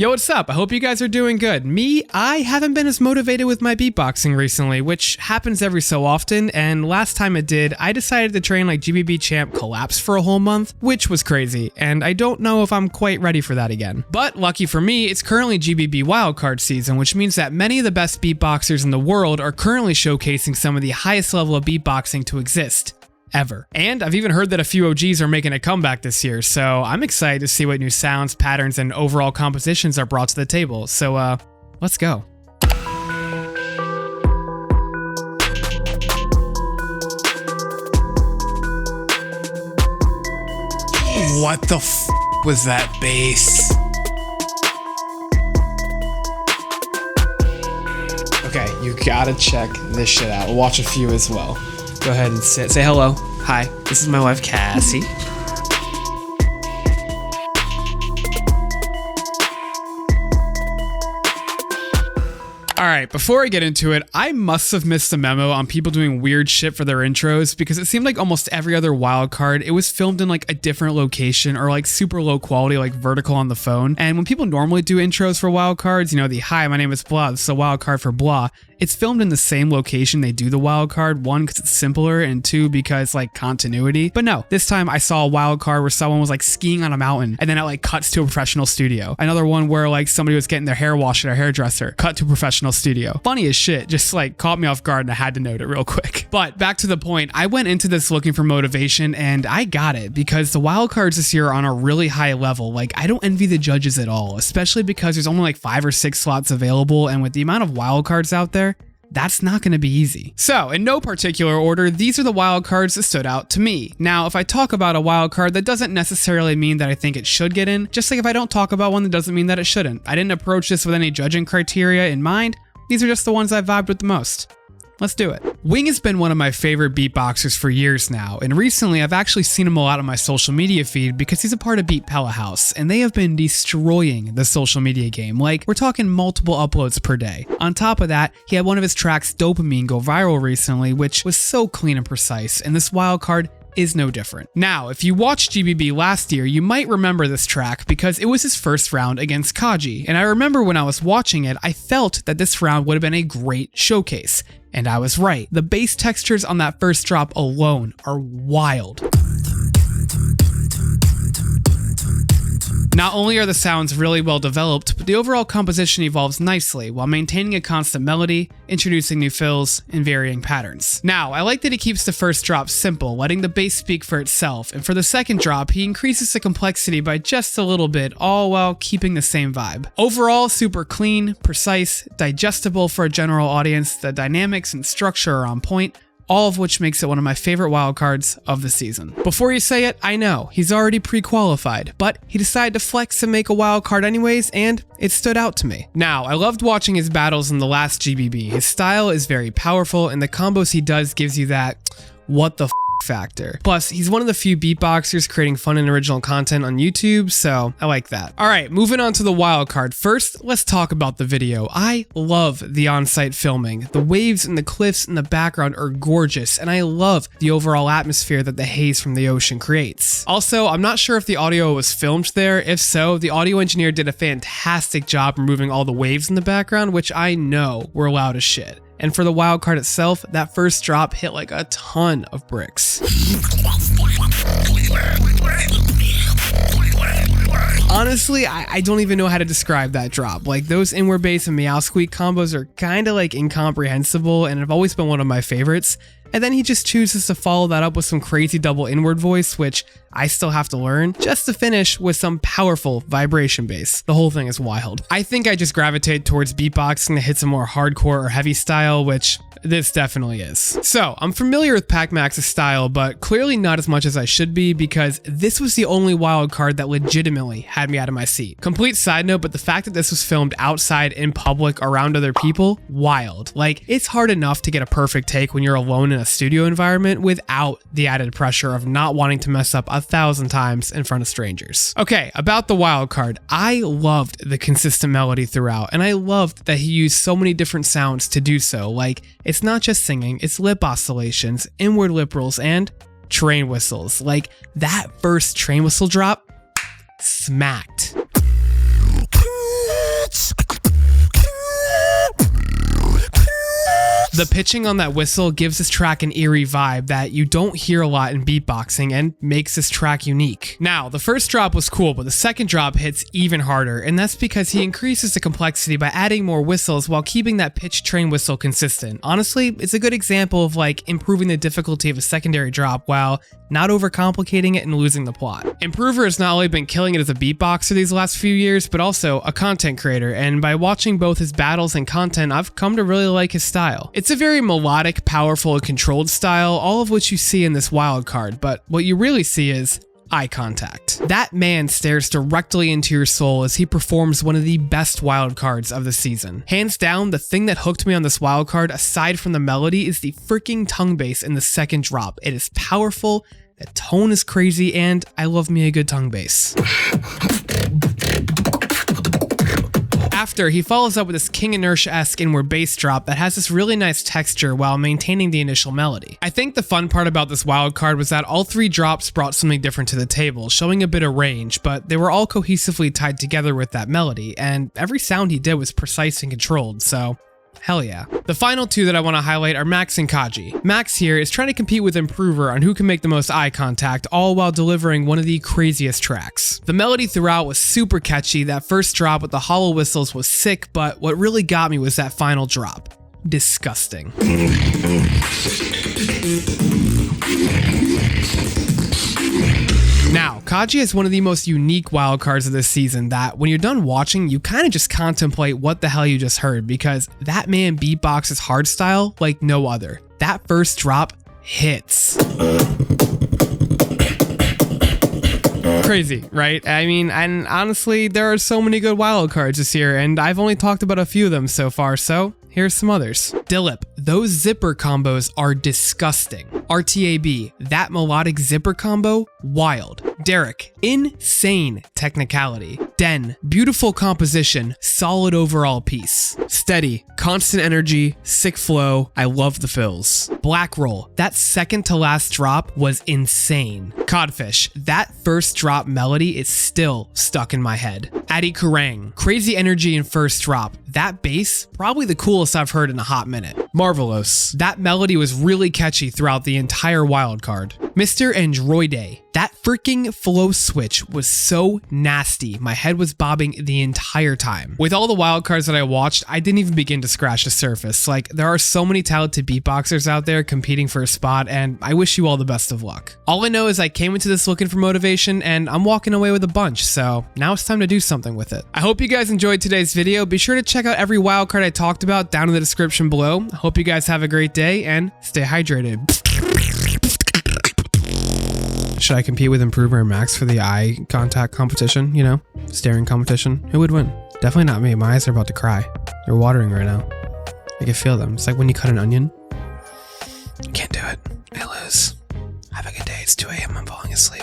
Yo, what's up? I hope you guys are doing good. Me, I haven't been as motivated with my beatboxing recently, which happens every so often, and last time it did, I decided to train like GBB Champ Collapse for a whole month, which was crazy, and I don't know if I'm quite ready for that again. But lucky for me, it's currently GBB Wildcard season, which means that many of the best beatboxers in the world are currently showcasing some of the highest level of beatboxing to exist. Ever. And I've even heard that a few OGs are making a comeback this year, so I'm excited to see what new sounds, patterns, and overall compositions are brought to the table. So, let's go. What the f was that bass? Okay, you gotta check this shit out. We'll watch a few as well. Go ahead and sit. Say hello. Hi, this is my wife, Cassie. Alright, before I get into it, I must have missed the memo on people doing weird shit for their intros because it seemed like almost every other wildcard, it was filmed in like a different location or like super low quality, like vertical on the phone. And when people normally do intros for wildcards, you know, the hi, my name is blah, this is a wildcard for blah, it's filmed in the same location they do the wildcard, one, because it's simpler, and two, because like continuity. But no, this time I saw a wildcard where someone was like skiing on a mountain and then it like cuts to a professional studio. Another one where like somebody was getting their hair washed at a hairdresser, cut to a professional studio. Funny as shit, just like caught me off guard and I had to note it real quick. But back to the point, I went into this looking for motivation and I got it because the wildcards this year are on a really high level. Like I don't envy the judges at all, especially because there's only like 5 or 6 slots available, and with the amount of wildcards out there, that's not going to be easy. So, in no particular order, these are the wildcards that stood out to me. Now, if I talk about a wildcard, that doesn't necessarily mean that I think it should get in, just like if I don't talk about one, that doesn't mean that it shouldn't. I didn't approach this with any judging criteria in mind. These are just the ones I vibed with the most. Let's do it. Wing has been one of my favorite beatboxers for years now, and recently I've actually seen him a lot on my social media feed because he's a part of Beat Pella House, and they have been destroying the social media game. Like, we're talking multiple uploads per day. On top of that, he had one of his tracks, Dopamine, go viral recently, which was so clean and precise, and this wildcard is no different. Now, if you watched GBB last year, you might remember this track because it was his first round against Kaji, and I remember when I was watching it, I felt that this round would have been a great showcase. And I was right. The bass textures on that first drop alone are wild. Not only are the sounds really well developed, but the overall composition evolves nicely while maintaining a constant melody, introducing new fills, and varying patterns. Now, I like that he keeps the first drop simple, letting the bass speak for itself, and for the second drop, he increases the complexity by just a little bit, all while keeping the same vibe. Overall, super clean, precise, digestible for a general audience, the dynamics and structure are on point, all of which makes it one of my favorite wildcards of the season. Before you say it, I know, he's already pre-qualified, but he decided to flex and make a wildcard anyways, and it stood out to me. Now, I loved watching his battles in the last GBB. His style is very powerful, and the combos he does gives you that, what the f factor. Plus, he's one of the few beatboxers creating fun and original content on YouTube, so I like that. Alright, moving on to the wildcard. First, let's talk about the video. I love the on-site filming. The waves and the cliffs in the background are gorgeous, and I love the overall atmosphere that the haze from the ocean creates. Also, I'm not sure if the audio was filmed there. If so, the audio engineer did a fantastic job removing all the waves in the background, which I know were loud as shit. And for the wildcard itself, that first drop hit like a ton of bricks. Honestly, I don't even know how to describe that drop. Like, those inward bass and meow squeak combos are kind of like incomprehensible and have always been one of my favorites. And then he just chooses to follow that up with some crazy double inward voice, which I still have to learn, just to finish with some powerful vibration bass. The whole thing is wild. I think I just gravitate towards beatboxing that hits a more hardcore or heavy style, which this definitely is. So, I'm familiar with Pac-Max's style, but clearly not as much as I should be because this was the only wildcard that legitimately had me out of my seat. Complete side note, but the fact that this was filmed outside in public around other people, wild. Like, it's hard enough to get a perfect take when you're alone in a studio environment without the added pressure of not wanting to mess up 1,000 times in front of strangers. Okay, about the wildcard, I loved the consistent melody throughout, and I loved that he used so many different sounds to do so. Like, it's not just singing, it's lip oscillations, inward lip rolls, and train whistles. Like, that first train whistle drop smacked. The pitching on that whistle gives this track an eerie vibe that you don't hear a lot in beatboxing and makes this track unique. Now, the first drop was cool, but the second drop hits even harder, and that's because he increases the complexity by adding more whistles while keeping that pitch train whistle consistent. Honestly, it's a good example of like improving the difficulty of a secondary drop while not overcomplicating it and losing the plot. Improver has not only been killing it as a beatboxer these last few years, but also a content creator, and by watching both his battles and content, I've come to really like his style. It's a very melodic, powerful, and controlled style, all of which you see in this wildcard, but what you really see is eye contact. That man stares directly into your soul as he performs one of the best wildcards of the season. Hands down, the thing that hooked me on this wildcard, aside from the melody, is the freaking tongue bass in the second drop. It is powerful, the tone is crazy, and I love me a good tongue bass. After, he follows up with this King Inertia-esque inward bass drop that has this really nice texture while maintaining the initial melody. I think the fun part about this wildcard was that all three drops brought something different to the table, showing a bit of range, but they were all cohesively tied together with that melody, and every sound he did was precise and controlled, so hell yeah. The final two that I want to highlight are Max and Kaji. Max here is trying to compete with Improver on who can make the most eye contact, all while delivering one of the craziest tracks. The melody throughout was super catchy, that first drop with the hollow whistles was sick, but what really got me was that final drop. Disgusting. Now, Kaji is one of the most unique wildcards of this season that when you're done watching, you kind of just contemplate what the hell you just heard, because that man beatboxes hardstyle like no other. That first drop hits. Crazy, right? I mean, and honestly, there are so many good wildcards this year, and I've only talked about a few of them so far, so here's some others. Dillip, those zipper combos are disgusting. RTAB, that melodic zipper combo, wild. Derek, insane technicality. Den, beautiful composition, solid overall piece. Steady, constant energy, sick flow, I love the fills. Black Roll, that second to last drop was insane. Codfish, that first drop melody is still stuck in my head. Addy Kerrang, crazy energy in first drop. That bass, probably the coolest I've heard in a hot minute. Marvelous, that melody was really catchy throughout the entire wildcard. Mr. Androide, that freaking flow switch was so nasty, my head was bobbing the entire time. With all the wildcards that I watched, I didn't even begin to scratch the surface. Like, there are so many talented beatboxers out there competing for a spot, and I wish you all the best of luck. All I know is I came into this looking for motivation, and I'm walking away with a bunch, so now it's time to do something with it. I hope you guys enjoyed today's video. Be sure to check out every wildcard I talked about down in the description below. I hope you guys have a great day, and stay hydrated. Should I compete with Improver and Max for the eye contact competition? You know, staring competition? Who would win? Definitely not me. My eyes are about to cry. They're watering right now. I can feel them. It's like when you cut an onion. Can't do it. I lose. Have a good day. It's 2 AM. I'm falling asleep.